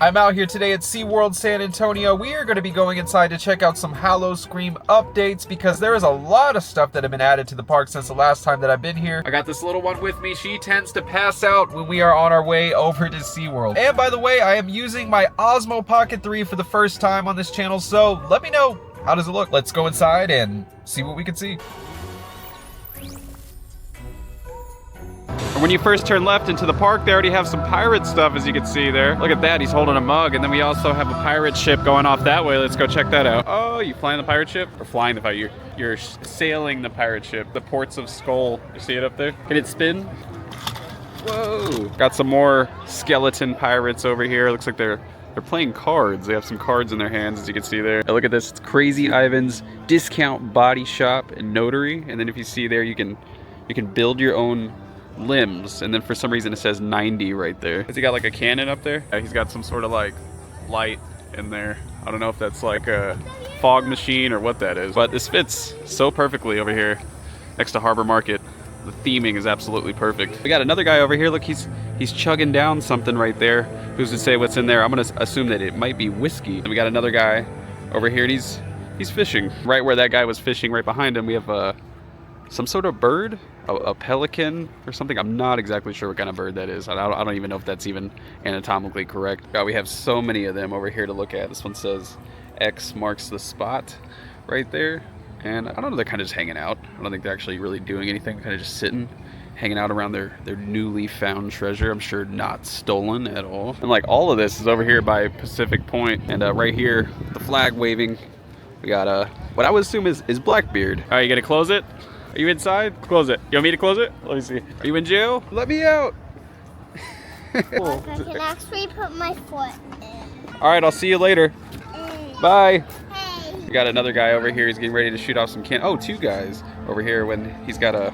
I'm out here today at SeaWorld San Antonio. We are going to be going inside to check out some Howl-O-Scream updates because there is a lot of stuff that have been added to the park since the last time that I've been here. I got this little one with me. She tends to pass out when we are on our way over to SeaWorld. And by the way, I am using my Osmo Pocket 3 for the first time on this channel, so let me know, how does it look? Let's go inside and see what we can see. When you first turn left into the park, they already have some pirate stuff, as you can see there. Look at that, he's holding a mug, and then we also have a pirate ship going off that way. Let's go check that out. Oh, you flying the pirate ship? Or flying the pirate, you're sailing the pirate ship. The ports of Skull, you see it up there? Can it spin? Whoa. Got some more skeleton pirates over here. Looks like they're playing cards. They have some cards in their hands, as you can see there. And look at this, it's Crazy Ivan's Discount Body Shop and Notary. And then if you see there, you can build your own limbs, and then for some reason it says 90 right there. Has he got like a cannon up there? Yeah, he's got some sort of like light in there. I don't know if that's like a fog machine or what that is, but this fits so perfectly over here next to Harbor Market. The theming is absolutely perfect. We got another guy over here. Look, he's chugging down something right there. Who's to say what's in there? I'm gonna assume that it might be whiskey. And we got another guy over here, and he's fishing. Right where that guy was fishing, right behind him, we have some sort of bird, a pelican or something. I'm not exactly sure what kind of bird that is. I don't even know if that's even anatomically correct. God, we have so many of them over here to look at. This one says X marks the spot right there. And I don't know, they're kind of just hanging out. I don't think they're actually really doing anything. Kind of just sitting, hanging out around their newly found treasure. I'm sure not stolen at all. And like all of this is over here by Pacific Point. And right here, the flag waving, we got what I would assume is Blackbeard. All right, you gonna close it? Are you inside? Close it. You want me to close it? Let me see. Are you in jail? Let me out. Look, I can actually put my foot in. All right, I'll see you later. Bye. Hey. We got another guy over here. He's getting ready to shoot off some Oh, two guys over here when he's got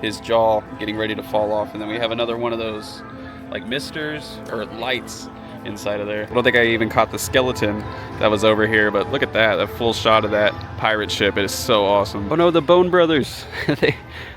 his jaw getting ready to fall off. And then we have another one of those like misters or lights inside of there. I don't think I even caught the skeleton that was over here, but look at that, a full shot of that pirate ship. It is so awesome. Oh no, the Bone Brothers.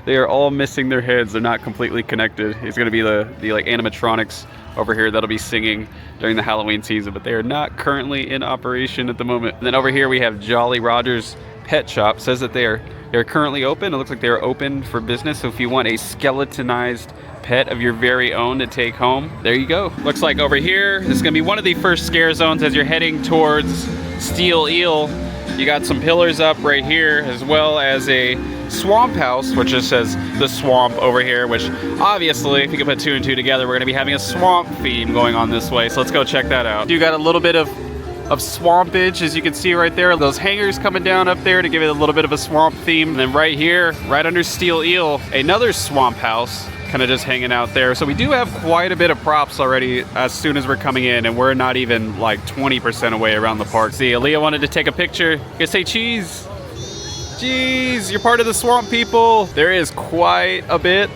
they are all missing their heads. They're not completely connected. It's gonna be the like animatronics over here that'll be singing during the Halloween season, but they are not currently in operation at the moment. And then over here we have Jolly Roger's Pet Shop. It says that they're currently open. It looks like they're open for business. So if you want a skeletonized pet of your very own to take home, there you go. Looks like over here, this is gonna be one of the first scare zones as you're heading towards Steel Eel. You got some pillars up right here, as well as a swamp house, which just says the swamp over here, which obviously, if you can put two and two together, we're gonna be having a swamp theme going on this way. So let's go check that out. You got a little bit of swampage, as you can see right there. Those hangers coming down up there to give it a little bit of a swamp theme. And then right here, right under Steel Eel, another swamp house, kind of just hanging out there. So we do have quite a bit of props already as soon as we're coming in, and we're not even like 20% away around the park. See, Aaliyah wanted to take a picture. You can say cheese. Cheese, you're part of the swamp people. There is quite a bit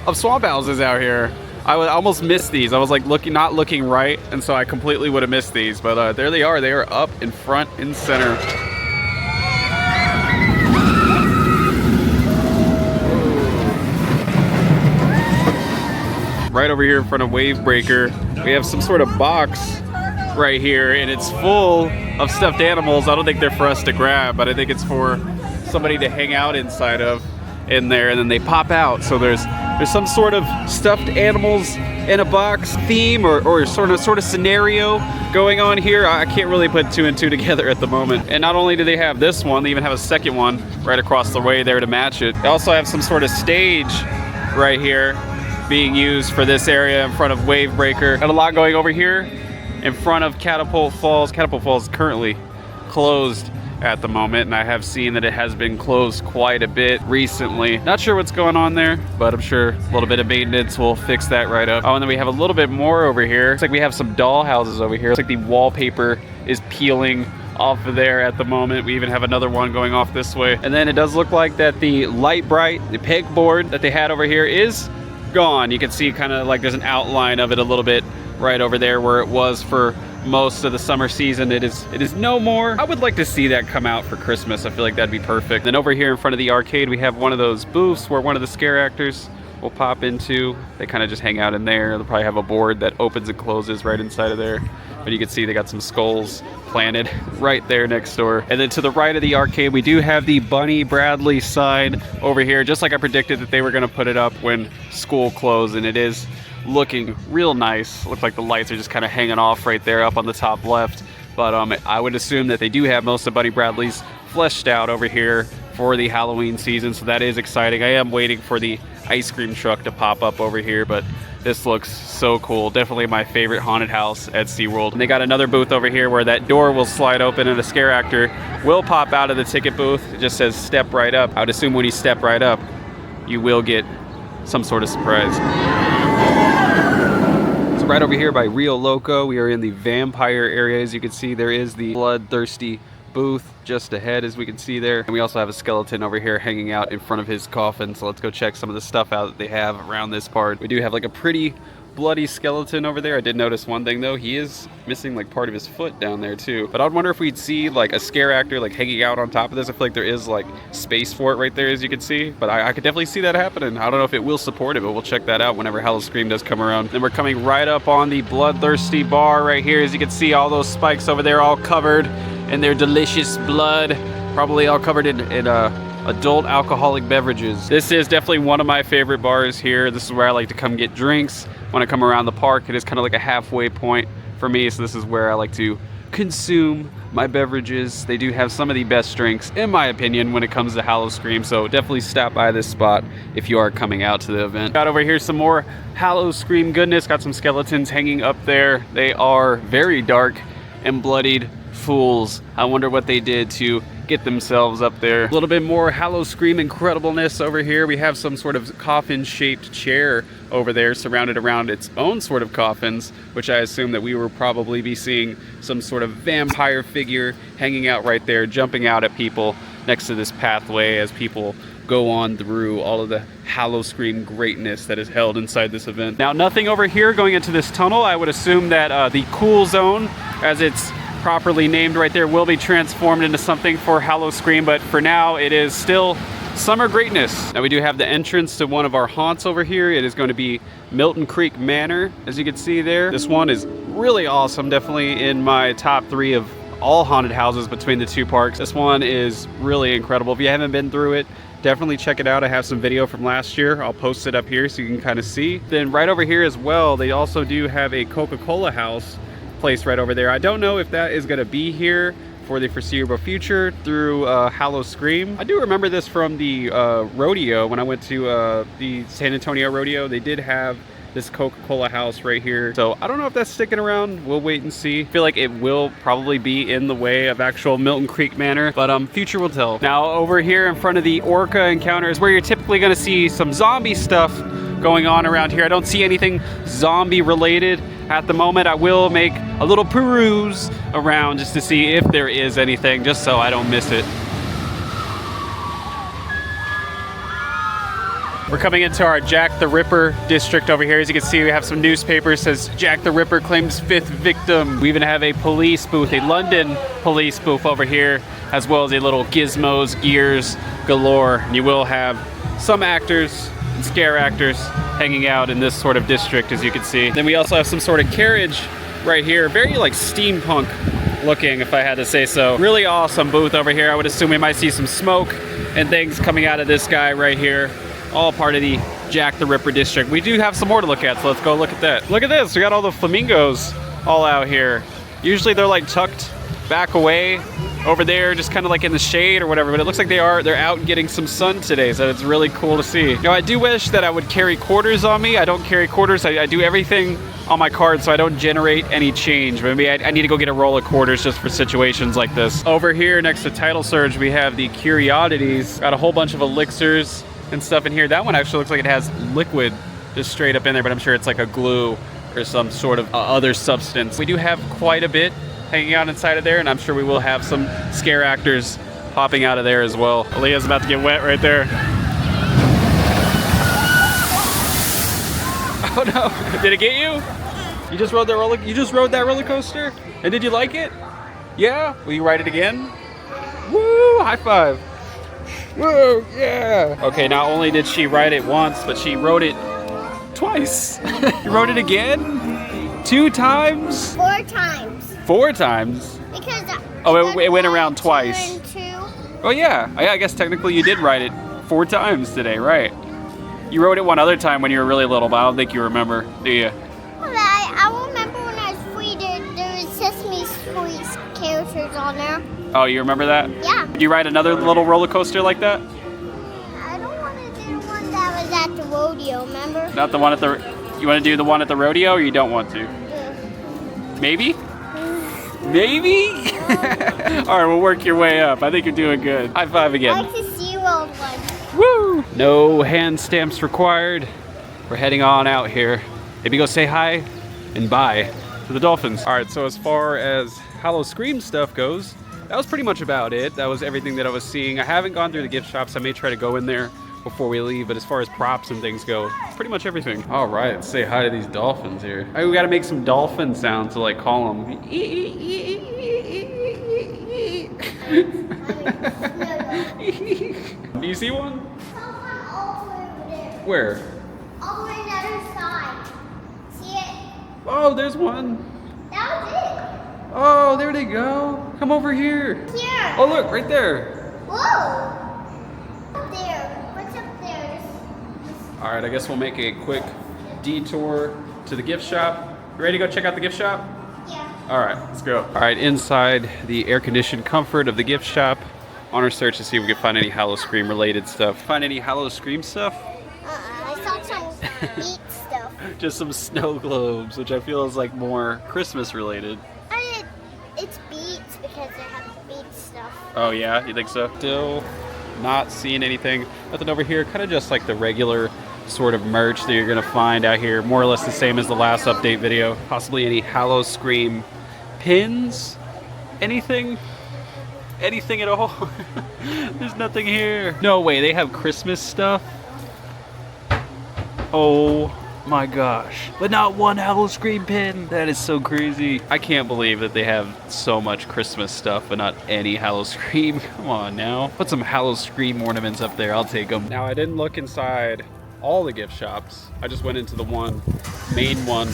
of swamp houses out here. I almost missed these. I was like not looking right, and so I completely would have missed these. But there they are. They are up in front and center. Right over here in front of Wave Breaker, we have some sort of box right here, and it's full of stuffed animals. I don't think they're for us to grab, but I think it's for somebody to hang out inside of in there, and then they pop out. So there's some sort of stuffed animals in a box theme or sort of scenario going on here. I can't really put two and two together at the moment. And not only do they have this one, they even have a second one right across the way there to match it. They also have some sort of stage right here being used for this area in front of Wave Breaker. Got a lot going over here in front of Catapult Falls. Catapult Falls is currently closed at the moment, and I have seen that it has been closed quite a bit recently. Not sure what's going on there, but I'm sure a little bit of maintenance will fix that right up. Oh, and then we have a little bit more over here. Looks like we have some doll houses over here. Looks like the wallpaper is peeling off of there at the moment. We even have another one going off this way. And then it does look like that the Light Bright, the pegboard that they had over here is gone. You can see kind of like there's an outline of it a little bit right over there where it was for most of the summer season. It is no more. I would like to see that come out for Christmas. I feel like that'd be perfect. Then over here in front of the arcade, we have one of those booths where one of the scare actors will pop into. They kind of just hang out in there. They'll probably have a board that opens and closes right inside of there. But you can see they got some skulls planted right there next door. And then to the right of the arcade, we do have the Bunny Bradley sign over here, just like I predicted that they were going to put it up when school closed, and it is looking real nice. Looks like the lights are just kind of hanging off right there up on the top left. But I would assume that they do have most of Bunny Bradley's fleshed out over here for the Halloween season, so that is exciting. I am waiting for the ice cream truck to pop up over here, but this looks so cool. Definitely my favorite haunted house at SeaWorld. And they got another booth over here where that door will slide open and a scare actor will pop out of the ticket booth. It just says step right up. I would assume when you step right up, you will get some sort of surprise. So right over here by Rio Loco, we are in the vampire area. As you can see, there is the bloodthirsty booth just ahead, as we can see there. And we also have a skeleton over here hanging out in front of his coffin. So let's go check some of the stuff out that they have around this part. We do have like a pretty bloody skeleton over there. I did notice one thing though, he is missing like part of his foot down there too. But I'd wonder if we'd see like a scare actor like hanging out on top of this. I feel like there is like space for it right there, as you can see. But I could definitely see that happening. I don't know if it will support it, but we'll check that out whenever Howl-O-Scream does come around. Then we're coming right up on the bloodthirsty bar right here. As you can see, all those spikes over there all covered in their delicious blood, probably all covered in adult alcoholic beverages. This is definitely one of my favorite bars here. This is where I like to come get drinks when I come around the park. It is kind of like a halfway point for me, so this is where I like to consume my beverages. They do have some of the best drinks, in my opinion, when it comes to Howl-O-Scream, so definitely stop by this spot if you are coming out to the event. Got over here some more Howl-O-Scream goodness. Got some skeletons hanging up there. They are very dark and bloodied fools. I wonder what they did to get themselves up there. A little bit more Howl-O-Scream incredibleness over here. We have some sort of coffin-shaped chair over there surrounded around its own sort of coffins, which I assume that we will probably be seeing some sort of vampire figure hanging out right there, jumping out at people next to this pathway as people go on through all of the Howl-O-Scream greatness that is held inside this event. Now, nothing over here going into this tunnel. I would assume that the cool zone, as it's properly named right there, will be transformed into something for Howl-O-Scream, but for now it is still summer greatness. Now we do have the entrance to one of our haunts over here. It is going to be Milton Creek Manor, as you can see there. This one is really awesome, definitely in my top 3 of all haunted houses between the two parks. This one is really incredible. If you haven't been through it, definitely check it out. I have some video from last year. I'll post it up here so you can kind of see. Then right over here as well, they also do have a Coca-Cola house place right over there. I don't know if that is going to be here for the foreseeable future through Howl-O-Scream. I do remember this from the rodeo. When I went to the San Antonio rodeo, they did have this Coca-Cola house right here. So I don't know if that's sticking around. We'll wait and see. I feel like it will probably be in the way of actual Milton Creek Manor, but future will tell. Now over here in front of the Orca encounter is where you're typically going to see some zombie stuff going on around here. I don't see anything zombie related at the moment. I will make a little peruse around just to see if there is anything, just so I don't miss it. We're coming into our Jack the Ripper district over here. As you can see, we have some newspapers says Jack the Ripper claims 5th victim. We even have a police booth, a London police booth over here, as well as a little gizmos, gears galore. And you will have some actors and scare actors hanging out in this sort of district, as you can see. Then we also have some sort of carriage right here, very like steampunk looking, if I had to say so. Really awesome booth over here. I would assume we might see some smoke and things coming out of this guy right here. All part of the Jack the Ripper district. We do have some more to look at, so let's go look at that. Look at this, we got all the flamingos all out here. Usually they're like tucked back away over there, just kind of like in the shade or whatever, but it looks like they're out getting some sun today, so it's really cool to see. You know, I do wish that I would carry quarters on me. I don't carry quarters. I do everything on my card, so I don't generate any change. Maybe I need to go get a roll of quarters just for situations like this. Over here next to Title Surge, we have the Curiosities. Got a whole bunch of elixirs and stuff in here. That one actually looks like it has liquid just straight up in there, but I'm sure it's like a glue or some sort of other substance. We do have quite a bit hanging out inside of there, and I'm sure we will have some scare actors popping out of there as well. Aaliyah's about to get wet right there. Oh no, did it get you? You just rode that roller coaster? And did you like it? Yeah? Will you ride it again? Woo, high five. Whoa, yeah. Okay, not only did she write it once, but she wrote it twice. You wrote it again? 2 times? 4 times. 4 times? Because it went around twice. 2 and 2. Oh yeah, I guess technically you did write it 4 times today, right? You wrote it one other time when you were really little, but I don't think you remember, do you? Well, I remember when I was 3, there was Sesame Street characters on there. Oh, you remember that? Yeah. Did you ride another little roller coaster like that? I don't want to do the one that was at the rodeo, remember? Not the one at the... You want to do the one at the rodeo, or you don't want to? Maybe? Maybe? All right, we'll work your way up. I think you're doing good. High five I again. like the SeaWorld one. Woo! No hand stamps required. We're heading on out here. Maybe go say hi and bye to the Dolphins. All right, so as far as Howl-O-Scream stuff goes, that was pretty much about it. That was everything that I was seeing. I haven't gone through the gift shops. I may try to go in there before we leave, but as far as props and things go, pretty much everything. All right, let's say hi to these dolphins here. We gotta make some dolphin sounds to like call them. Do you see one? Someone all the way over there. Where? All the way on the other side. See it? Oh, there's one. That was Oh, there they go. Come over here. it. Here. Oh, look, right there. Whoa. Up there. What's up there? All right, I guess we'll make a quick detour to the gift shop. You ready to go check out the gift shop? Yeah. All right, let's go. All right, inside the air-conditioned comfort of the gift shop, on our search to see if we can find any Howl-O-Scream related stuff. Find any Howl-O-Scream stuff? I saw some meat stuff. Just some snow globes, which I feel is like more Christmas related. It's beets because they have beet stuff. Oh yeah, you think so? Still not seeing anything. Nothing over here, kind of just like the regular sort of merch that you're gonna find out here. More or less the same as the last update video. Possibly any Howl-O-Scream pins? Anything? Anything at all? There's nothing here. No way, they have Christmas stuff? Oh my gosh. But not one Howl-O-Scream pin. That is so crazy. I can't believe that they have so much Christmas stuff, but not any Howl-O-Scream. Come on now. Put some Howl-O-Scream ornaments up there. I'll take them. Now, I didn't look inside all the gift shops. I just went into the main one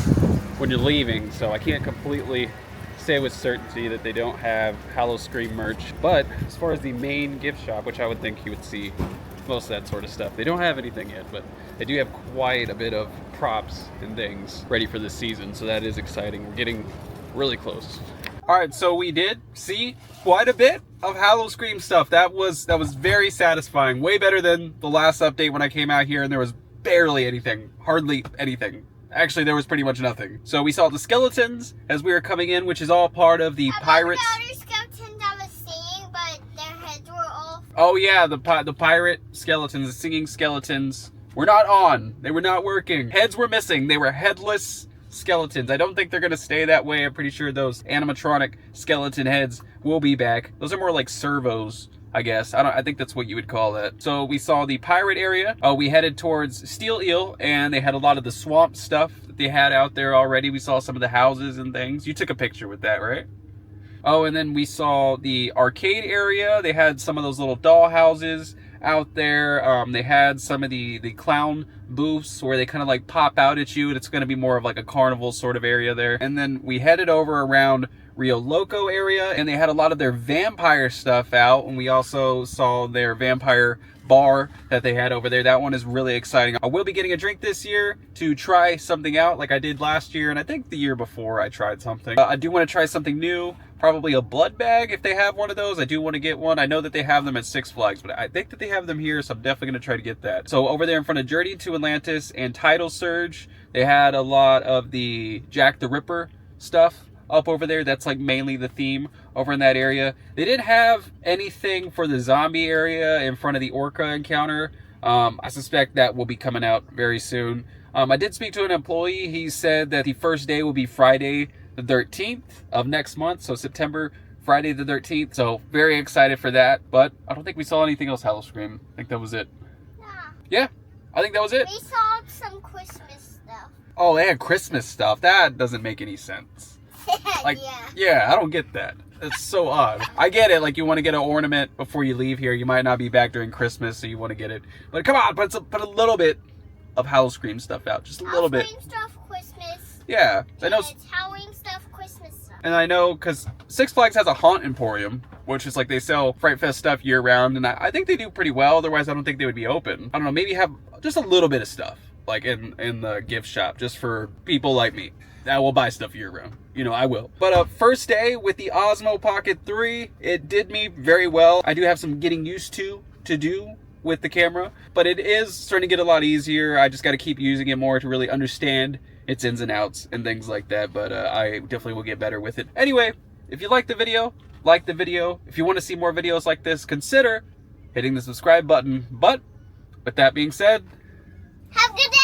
when you're leaving, so I can't completely say with certainty that they don't have Howl-O-Scream merch. But as far as the main gift shop, which I would think you would see most of that sort of stuff, they don't have anything yet, but they do have quite a bit of props and things ready for this season, so that is exciting. We're getting really close. All right, so we did see quite a bit of Howl-O-Scream stuff. That was very satisfying. Way better than the last update when I came out here and there was barely anything, hardly anything. Actually, there was pretty much nothing. So we saw the skeletons as we were coming in, which is all part of the pirates. The other skeletons I was seeing, but their heads were off. Oh yeah, the pirate skeletons, the singing skeletons were not on. They were not working. Heads were missing. They were headless skeletons. I don't think they're gonna stay that way. I'm pretty sure those animatronic skeleton heads will be back. Those are more like servos, I guess. I think that's what you would call that. So we saw the pirate area. We headed towards Steel Eel, and they had a lot of the swamp stuff that they had out there already. We saw some of the houses and things. You took a picture with that, right? Oh, and then we saw the arcade area. They had some of those little doll houses out there. They had some of the clown booths where they kind of like pop out at you, and it's going to be more of like a carnival sort of area there. And then we headed over around Rio Loco area, and they had a lot of their vampire stuff out, and we also saw their vampire bar that they had over there. That one is really exciting. I will be getting a drink this year to try something out like I did last year, and I think the year before I tried something. I do want to try something new, probably a blood bag if they have one of those. I do want to get one. I know that they have them at Six Flags, but I think that they have them here, so I'm definitely going to try to get that. So over there in front of Journey to Atlantis and Tidal Surge, they had a lot of the Jack the Ripper stuff up over there. That's like mainly the theme over in that area. They didn't have anything for the zombie area in front of the orca encounter. I suspect that will be coming out very soon. I did speak to an employee. He said that the first day will be Friday the 13th of next month, so September, Friday the 13th. So very excited for that, but I don't think we saw anything else Howl-O-Scream. I think that was it. Yeah, I think that was it. We saw some Christmas stuff. Oh, they had Christmas stuff. That doesn't make any sense. Like, yeah, I don't get that. It's so odd. I get it, like you want to get an ornament before you leave here. You might not be back during Christmas, so you want to get it. But come on, put a little bit of Howl-O-Scream stuff out. Just a little bit. Halloween stuff, Christmas. Yeah. I know. It's Halloween stuff, Christmas stuff. And I know because Six Flags has a Haunt Emporium, which is like they sell Fright Fest stuff year round. And I think they do pretty well. Otherwise, I don't think they would be open. I don't know, maybe have just a little bit of stuff like in the gift shop just for people like me that will buy stuff year round. You know, I will. But first day with the Osmo Pocket 3, it did me very well. I do have some getting used to do with the camera, but it is starting to get a lot easier. I just got to keep using it more to really understand its ins and outs and things like that, but I definitely will get better with it. Anyway, if you like the video, like the video. If you want to see more videos like this, consider hitting the subscribe button. But with that being said, have a good day.